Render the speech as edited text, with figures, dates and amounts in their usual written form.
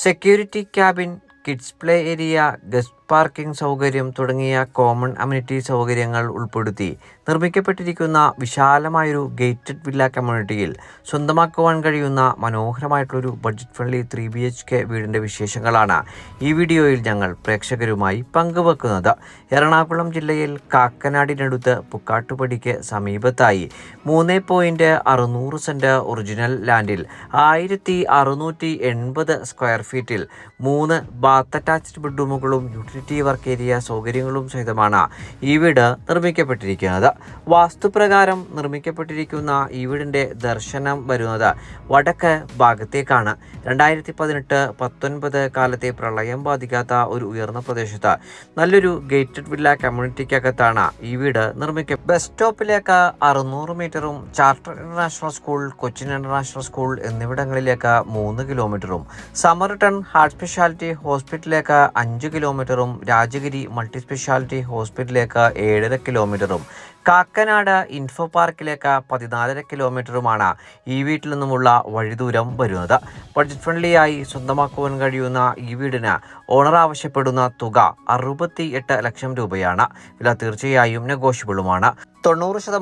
Security cabin, kids play area, guest parking സൗകര്യം തുടങ്ങിയ common amenity സൗകര്യങ്ങൾ ഉൾപ്പെടുത്തി നിർമ്മിക്കപ്പെട്ടിരിക്കുന്ന വിശാലമായൊരു ഗേറ്റഡ് വില്ല കമ്മ്യൂണിറ്റിയിൽ സ്വന്തമാക്കുവാൻ കഴിയുന്ന മനോഹരമായിട്ടുള്ളൊരു ബഡ്ജറ്റ് ഫ്രണ്ട്ലി 3 BHK വീടിൻ്റെ വിശേഷങ്ങളാണ് ഈ വീഡിയോയിൽ ഞങ്ങൾ പ്രേക്ഷകരുമായി പങ്കുവെക്കുന്നത്. എറണാകുളം ജില്ലയിൽ കാക്കനാടിനടുത്ത് പുക്കാട്ടുപടിക്ക് സമീപത്തായി 3.600 സെന്റ് ഒറിജിനൽ ലാൻഡിൽ 1680 സ്ക്വയർ ഫീറ്റിൽ 3 ബാത്ത് അറ്റാച്ച്ഡ് ബെഡ്റൂമുകളും യൂട്ടിലിറ്റി വർക്ക് ഏരിയ സൗകര്യങ്ങളും സഹിതമാണ് ഈ വീട് നിർമ്മിക്കപ്പെട്ടിരിക്കുന്നത്. വാസ്തുപ്രകാരം നിർമ്മിക്കപ്പെട്ടിരിക്കുന്ന ഈ വീടിൻ്റെ ദർശനം വരുന്നത് വടക്ക് ഭാഗത്തേക്കാണ്. 2018-19 കാലത്തെ പ്രളയം ബാധിക്കാത്ത ഒരു ഉയർന്ന പ്രദേശത്ത് നല്ലൊരു ഗേറ്റഡ് വില്ല കമ്മ്യൂണിറ്റിക്കകത്താണ് ഈ വീട് നിർമ്മിക്കുക. ബസ് സ്റ്റോപ്പിലേക്ക് 600 മീറ്ററും charter international school, Cochin international school എന്നിവിടങ്ങളിലേക്ക് 3 കിലോമീറ്ററും, സമർട്ടൺ ഹാർട്ട് സ്പെഷ്യാലിറ്റി ഹോസ്പിറ്റലിലേക്ക് 5 കിലോമീറ്ററും, രാജഗിരി മൾട്ടി സ്പെഷ്യാലിറ്റി ഹോസ്പിറ്റലിലേക്ക് 7.5 കിലോമീറ്ററും, കാക്കനാട് ഇൻഫോ പാർക്കിലേക്ക് 14.5 കിലോമീറ്ററുമാണ് ഈ വീട്ടിൽ നിന്നുമുള്ള വഴിദൂരം വരുന്നത്. ബഡ്ജറ്റ് ഫ്രണ്ട്ലിയായി സ്വന്തമാക്കുവാൻ കഴിയുന്ന ഈ വീടിന് ഓണർ ആവശ്യപ്പെടുന്ന തുക 68 ലക്ഷം രൂപയാണ്. വില തീർച്ചയായും നെഗോഷ്യബിളുമാണ്. 90%